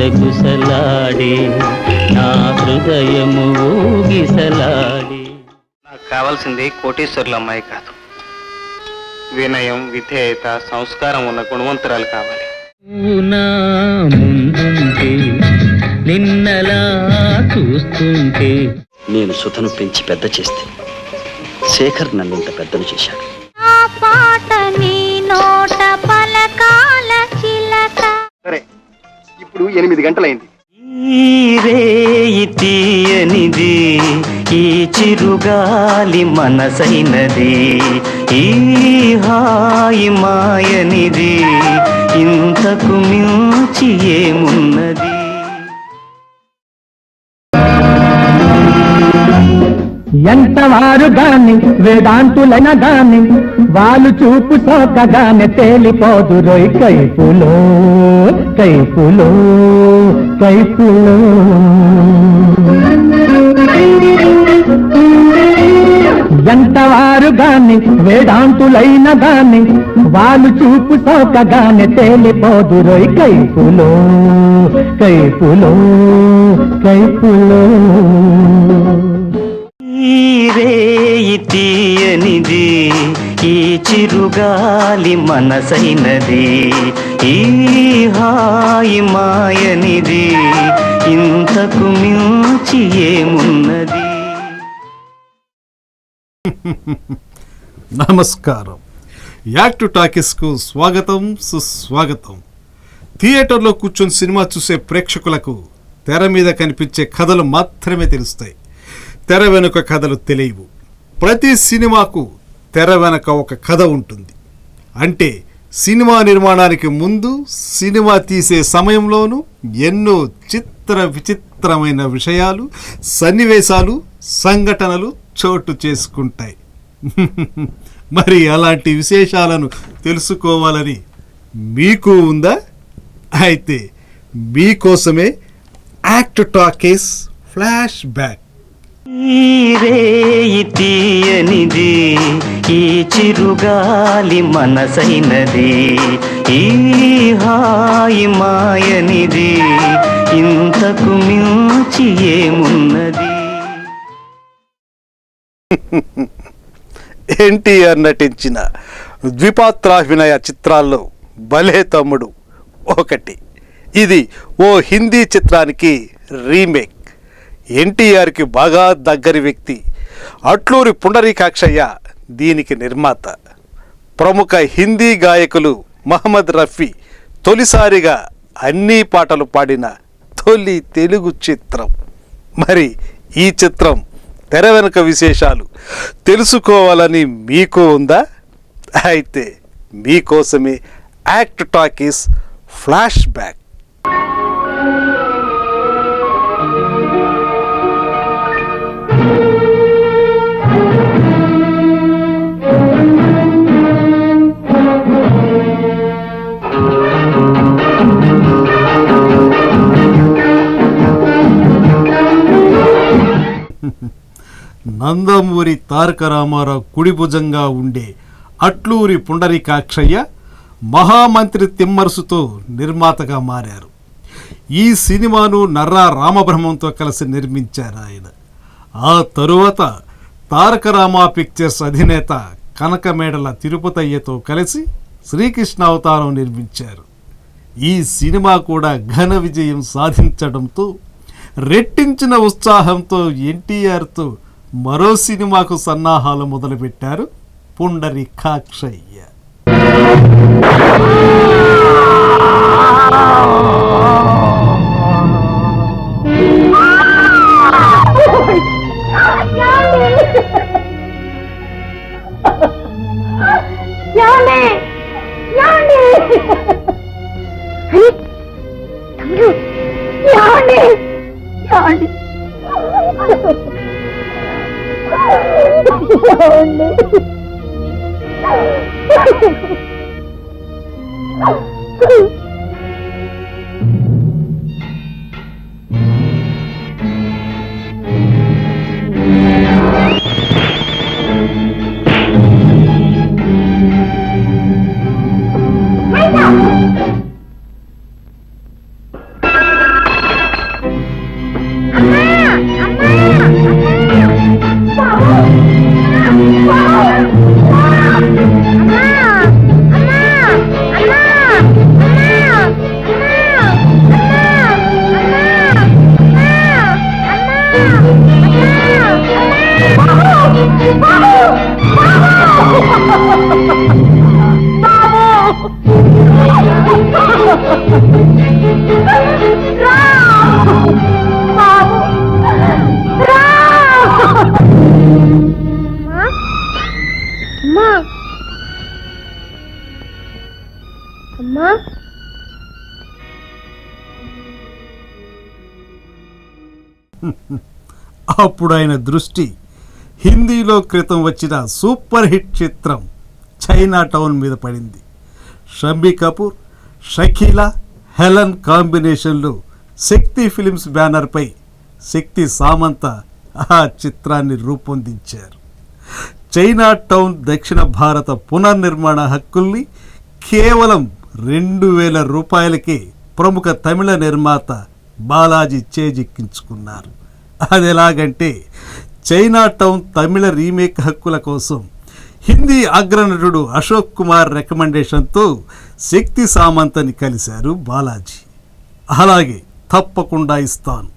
గుసగుసలాడే నా హృదయము ఊగిసలాడే. నాకు కావాల్సింది కోటీశ్వరుల అమ్మాయి కాదు, వినయం, విధేయత, సంస్కారం ఉన్న గుణవంతురాలు కావాలి. నా ముందుంటే నిన్నలా చూస్తుంటే. నేను సుధను పెంచి పెద్ద చేస్తే శేఖర్ నన్ను ఇంత పెద్దను చేశాడు. ఆ పాట నీ నోట పలకాల చిలక. సరే, ఇప్పుడు 8 గంటలైంది. ఈ రేయి తీయనిది, ఈ చిరుగాలి మనసైనది, ఈ హాయి మాయనిది, ఇంతకు మించి ఏమున్నది. ఎంతవారు గాని వేదాంతులైన గాని వాళ్ళు చూపు సోకగానే తేలిపోదు రోయ్ కైపులో కైపులో కైపులో. ఎంతవారు గాని వేదాంతులైన గాని వాళ్ళు చూపు సోకగానే తేలిపోదు రోయ్ కైపులో కైపులో కైపులో. ఈ రేయి తీయనిది, ఈ చిరుగాలి మనసైనది, ఈ హాయి మాయనిది, ఇంతకు మించి ఏమున్నది. నమస్కారం. యాక్ట్ టాకీస్కు స్వాగతం, సుస్వాగతం. థియేటర్లో కూర్చొని సినిమా చూసే ప్రేక్షకులకు తెర మీద కనిపించే కథలు మాత్రమే తెలుస్తాయి, తెర వెనుక కథలు తెలియవు. ప్రతి సినిమాకు తెర వెనక ఒక కథ ఉంటుంది. అంటే సినిమా నిర్మాణానికి ముందు, సినిమా తీసే సమయంలోనూ ఎన్నో చిత్ర విచిత్రమైన విషయాలు, సన్నివేశాలు, సంఘటనలు చోటు చేసుకుంటాయి. మరి అలాంటి విశేషాలను తెలుసుకోవాలని మీకు ఉందా? అయితే మీకోసమే యాక్ట్ టాకీస్ ఫ్లాష్ బ్యాక్. ఈ రేయి తీయనిది, ఈ చిరుగాలి మనసైనది, ఈ హాయి మాయనిది, ఇంతకు మించి ఏమున్నది. ఎన్టీఆర్ నటించిన ద్విపాత్రాభినయ చిత్రాల్లో భలే తమ్ముడు ఒకటి. ఇది ఓ హిందీ చిత్రానికి రీమేక్. ఎన్టీఆర్కి బాగా దగ్గరి వ్యక్తి అట్లూరి పుండరీకాక్షయ్య దీనికి నిర్మాత. ప్రముఖ హిందీ గాయకులు మహమ్మద్ రఫీ తొలిసారిగా అన్ని పాటలు పాడిన తొలి తెలుగు చిత్రం. మరి ఈ చిత్రం తెర వెనుక విశేషాలు తెలుసుకోవాలని మీకు ఉందా? అయితే మీకోసమే act talkies flash back. Nandamuri Taraka Ramarao కుడిభుజంగా ఉండే అట్లూరి పుండరీకాక్షయ్య మహామంత్రి తిమ్మరుసుతో నిర్మాతగా మారారు. ఈ సినిమాను నర్రా రామబ్రహ్మంతో కలిసి నిర్మించారు ఆయన. ఆ తరువాత తారక రామా పిక్చర్స్ అధినేత కనకమేడల తిరుపతయ్యతో కలిసి శ్రీకృష్ణ అవతారం నిర్మించారు. ఈ సినిమా కూడా ఘన విజయం సాధించడంతో రెట్టించిన ఉత్సాహంతో ఎన్టీఆర్తో మరో సినిమాకు సన్నాహాలు మొదలుపెట్టారు పుండరీకాక్షయ్య. అప్పుడు ఆయన దృష్టి హిందీలో క్రితం వచ్చిన సూపర్ హిట్ చిత్రం చైనా టౌన్ మీద పడింది. షంబీ కపూర్, షకీలా, హెలెన్ కాంబినేషన్లో శక్తి ఫిలిమ్స్ బ్యానర్పై శక్తి సామంత ఆ చిత్రాన్ని రూపొందించారు. చైనా టౌన్ దక్షిణ భారత పునర్నిర్మాణ హక్కుల్ని కేవలం 2000 రూపాయలకే ప్రముఖ తమిళ నిర్మాత బాలాజీ చేజిక్కించుకున్నారు. అది ఎలాగంటే చైనా టౌన్ తమిళ రీమేక్ హక్కుల కోసం హిందీ అగ్రనటుడు అశోక్ కుమార్ రికమెండేషన్తో శక్తి సామంతని కలిశారు బాలాజీ. అలాగే తప్పకుండా ఇస్తాను,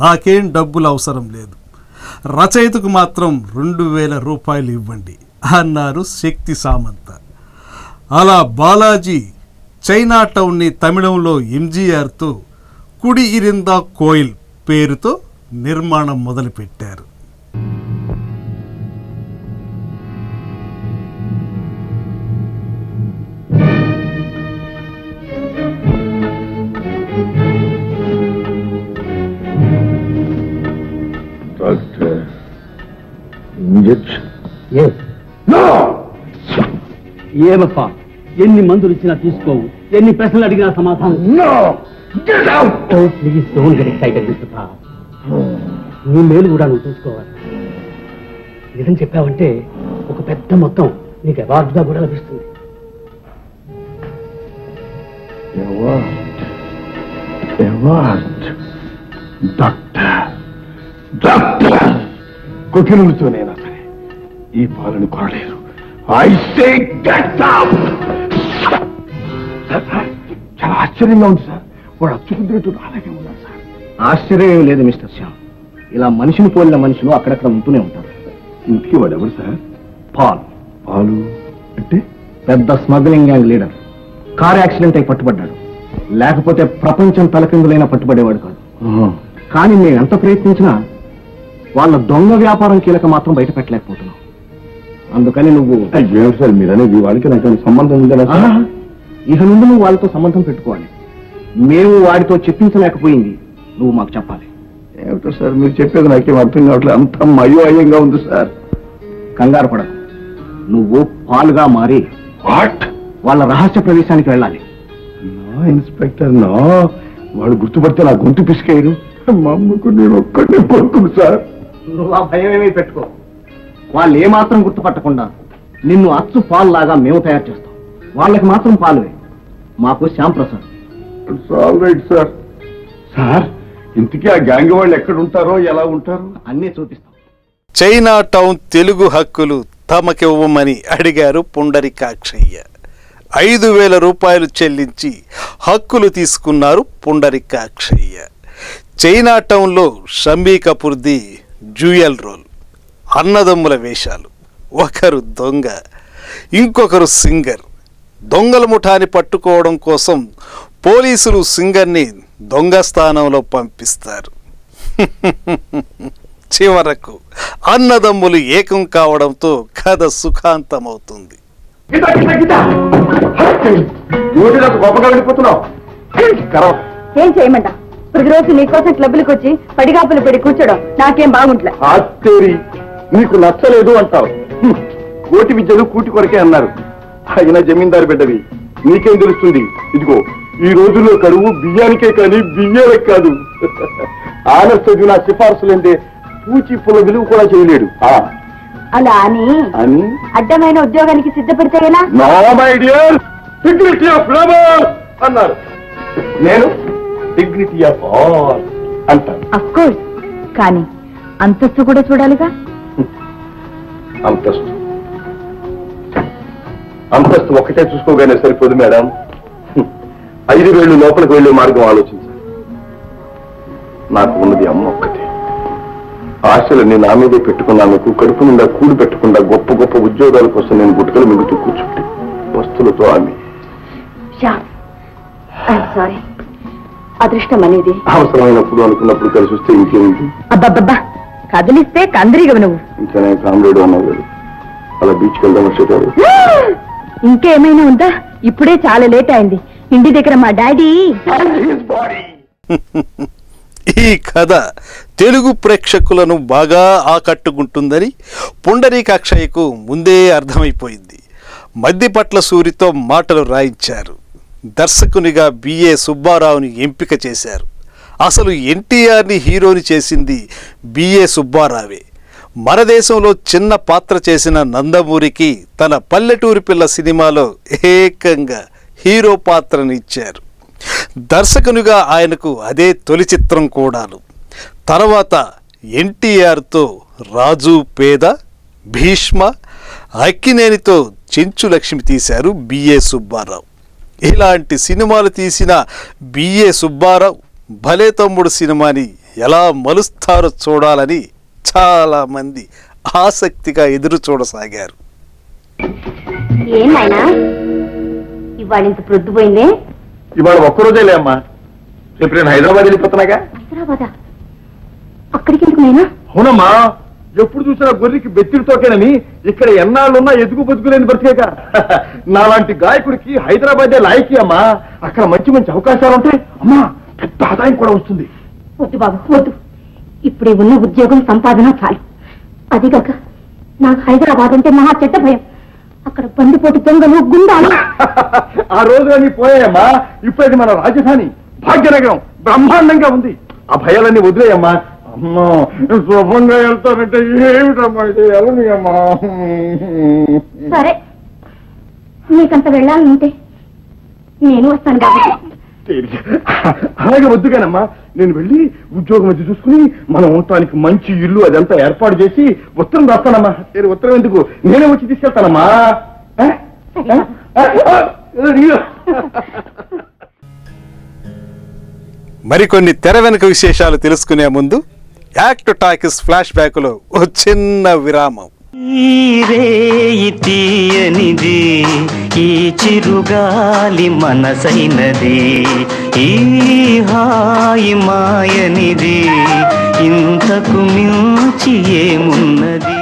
నాకేం డబ్బులు అవసరం లేదు, రచయితకు మాత్రం 2000 రూపాయలు ఇవ్వండి అన్నారు శక్తి సామంత. అలా బాలాజీ చైనా టౌన్ని తమిళంలో ఎంజీఆర్తో కుడి ఇరిందా కోయిల్ పేరుతో నిర్మాణం మొదలుపెట్టారు. ఏమప్పా, ఎన్ని మందులు ఇచ్చినా తీసుకోవు, ఎన్ని ప్రశ్నలు అడిగినా సమాధానం. Please don't get excited mister Paul. నీ మేలు కూడా నువ్వు చూసుకోవాలి. నిజం చెప్పావంటే ఒక పెద్ద మొత్తం నీకు అవార్డుగా కూడా లభిస్తుంది. కొకినులతోనైనా సరే ఈ పాలను కొనలేరు. చాలా ఆశ్చర్యంగా ఉంది సార్. వాడు అచ్చుకుంటున్నట్టు అలాగే ఉన్నాడు సార్. ఆశ్చర్యం లేదు మిస్టర్ శ్యామ్. ఇలా మనిషిని పోలిన మనుషులు అక్కడక్కడ ఉంటూనే ఉంటారు. ఇంటికి వాడు ఎవరు సార్? పాల్. పాలు అంటే పెద్ద smuggling gang leader. Car accident అయి పట్టుబడ్డాడు. లేకపోతే ప్రపంచం తలకిందులైనా పట్టుబడేవాడు కాదు. కానీ మేము ఎంత ప్రయత్నించినా వాళ్ళ దొంగ వ్యాపారం కీలక మాత్రం బయట పెట్టలేకపోతున్నాం. అందుకని నువ్వు ఏమిటి సార్ మీరు అనేది? వాడికి నాకు సంబంధం ఉందా? ఇక నుండి నువ్వు వాళ్ళతో సంబంధం పెట్టుకోవాలి. మేము వాడితో చెప్పించలేకపోయింది నువ్వు మాకు చెప్పాలి. ఏమిటో సార్ మీరు చెప్పేది నాకేం అర్థం కావట్లేదు. అంత అయోమయంగా ఉంది సార్. కంగారు పడకు. నువ్వు పాలుగా మారి వాళ్ళ రహస్య ప్రదేశానికి వెళ్ళాలి. నా ఇన్స్పెక్టర్ నా వాడు గుర్తుపడితే నా గొంతు పిసికేయడు. మా అమ్మకు నేను ఒక్కడే కొడుకును సార్. నువ్వు ఆ భయం ఏమీ పెట్టుకో. వాళ్ళు ఏమాత్రం గుర్తుపట్టకుండా నిన్ను అచ్చు పాలు లాగా మేము తయారు చేస్తాం. వాళ్ళకి మాత్రం పాలువే, మాకు Shyamprasad. All right sir. Sir ఇంతకీ ఆ గ్యాంగ్ వాళ్ళు ఎక్కడ ఉంటారో ఎలా ఉంటారో అన్నీ చూపిస్తాం. చైనా టౌన్ తెలుగు హక్కులు తమకివ్వమని అడిగారు పుండరీకాక్షయ్య. 5000 రూపాయలు చెల్లించి హక్కులు తీసుకున్నారు పుండరీకాక్షయ్య. చైనా టౌన్లో షంబీ కపూర్ది డ్యూయల్ రోల్, అన్నదమ్ముల వేషాలు. ఒకరు దొంగ, ఇంకొకరు సింగర్. దొంగల ముఠాని పట్టుకోవడం కోసం పోలీసులు సింగర్ని దొంగ స్థానంలో పంపిస్తారు. చివరకు అన్నదమ్ములు ఏకం కావడంతో కథ సుఖాంతమవుతుంది. గొప్పగా వెళ్ళిపోతున్నావు. ఏం చేయమంట? ప్రతిరోజు నీకోసం క్లబ్లకు వచ్చి పడిగాపులు పెడి కూర్చోడం నాకేం బాగుంటలే. నీకు నచ్చలేదు అంటావు. కోటి విద్యలు కూటి కొరకే అన్నారు. అయినా జమీందారు బిడ్డవి, నీకేం తెలుస్తుంది? ఇదిగో ఈ రోజుల్లో కరువు బియ్యానికే కానీ బియ్యానికి కాదు. ఆనర్స్ చదివిన సిఫార్సులంటే పూచి పుల్ల విలువ కూడా చేయలేడు. అలా అని అడ్డమైన ఉద్యోగానికి సిద్ధపడితే ఎలా? No my dear, dignity of labour అన్నారు. నేను డిగ్నిటీ ఆఫ్ ఆల్ అంటాను. అఫ్ కోర్స్, కానీ అంతస్తు కూడా చూడాలిగా. అంతస్తు ఒక్కటే చూసుకోగానే సరిపోదు మేడం. 5000 లోపలికి వెళ్లే మార్గం ఆలోచించాలి. నాకు ఉన్నది అమ్మ ఒక్కటే. ఆశలన్నీ నా మీదే పెట్టుకున్నందుకు కడుపు నిండా కూడి పెట్టకుండా గొప్ప గొప్ప ఉద్యోగాల కోసం నేను గుట్టకలు మిగుతూ కూర్చుంటే వస్తువులతో ఆమె. సారీ, అదృష్టం అనేది అవసరమైనప్పుడు అనుకున్నప్పుడు కలిసి వస్తే ఇంకేంటి? అబ్బబ్బబ్బా, కదిలిస్తే కందిరిగవు నువ్వు. ఇంకా నేను కామ్రేడ్ అన్నావు. అలా బీచ్కి వెళ్దాం వచ్చేటారు. ఇంకేమైనా ఉందా? ఇప్పుడే చాలా లేట్ అయింది. ఇంటి దగ్గర మా డాడీ. ఈ కథ తెలుగు ప్రేక్షకులను బాగా ఆకట్టుకుంటుందని పుండరీకాక్షయ్యకు ముందే అర్థమైపోయింది. మద్దిపట్ల సూరితో మాటలు రాయించారు. దర్శకునిగా బిఏ సుబ్బారావుని ఎంపిక చేశారు. అసలు ఎన్టీఆర్ని హీరోని చేసింది బిఏ సుబ్బారావే. మన దేశంలో చిన్న పాత్ర చేసిన నందమూరికి తన పల్లెటూరి పిల్ల సినిమాలో ఏకంగా హీరో పాత్రని ఇచ్చారు. దర్శకునిగా ఆయనకు అదే తొలి చిత్రం కూడాను. తర్వాత ఎన్టీఆర్తో రాజు పేద, భీష్మ, అక్కినేనితో చెంచు లక్ష్మి తీశారు బిఏ సుబ్బారావు. ఇలాంటి సినిమాలు తీసిన బిఏ సుబ్బారావు భలే తమ్ముడు సినిమాని ఎలా మలుస్తారో చూడాలని చాలామంది ఆసక్తిగా ఎదురు చూడసాగారు. ఏం నాయనా ఇవాళ ఇంత ప్రొద్దుపోయిందే? ఇవాళ ఒక్కరోజేలే అమ్మా, రేపు నేను హైదరాబాద్ వెళ్ళిపోతున్నాగా. హైదరాబాదా? అక్కడికి ఎందుకు నాయనా? అవునమ్మా, ఎప్పుడు చూసినా గొర్రెకి బెత్తిడితోకేనని ఇక్కడ ఎన్నాళ్ళున్నా ఎదుగు బతుకులేని బ్రతికేక. నాలాంటి గాయకుడికి హైదరాబాదే లాయకి అమ్మా. అక్కడ మంచి మంచి అవకాశాలు ఉంటాయి అమ్మా, పెద్ద ఆదాయం కూడా వస్తుంది. వద్దు బాబు వద్దు, ఇప్పుడే ఉన్న ఉద్యోగం సంపాదన చాలు. అదిగాక నాకు హైదరాబాద్ అంటే మహా చెడ్డ భయం. అక్కడ బండిపోటు దొంగలు గుండాలు. ఆ రోజులన్నీ పోయాయమ్మా. ఇప్పుడైతే మన రాజధాని భాగ్యనగరం బ్రహ్మాండంగా ఉంది. ఆ భయాలన్నీ వదిలేయమ్మా. అమ్మా శుభంగా వెళ్తానంటే ఏమిటమ్మా ఇది? వెళ్ళని అమ్మా. సరే, నీకంత వెళ్ళాలంటే నేను వస్తాను కాబట్టి. అలాగే వద్దుగానమ్మా, నేను వెళ్ళి ఉద్యోగం అది చూసుకుని మనం ఉండటానికి మంచి ఇల్లు అదంతా ఏర్పాటు చేసి ఉత్తరం రాస్తానమ్మా. నేను ఉత్తరం ఎందుకు, నేనే వచ్చి తీసుకెళ్తానమ్మా. మరికొన్ని తెర వెనుక విశేషాలు తెలుసుకునే ముందు యాక్ట్ టాకీస్ ఫ్లాష్ బ్యాక్లో ఓ చిన్న విరామం. ఈ రేయి తీయనిది, ఈ చిరుగాలి మనసైనది, ఈ హాయి మాయనిది, ఇంతకు మించి ఏమున్నది?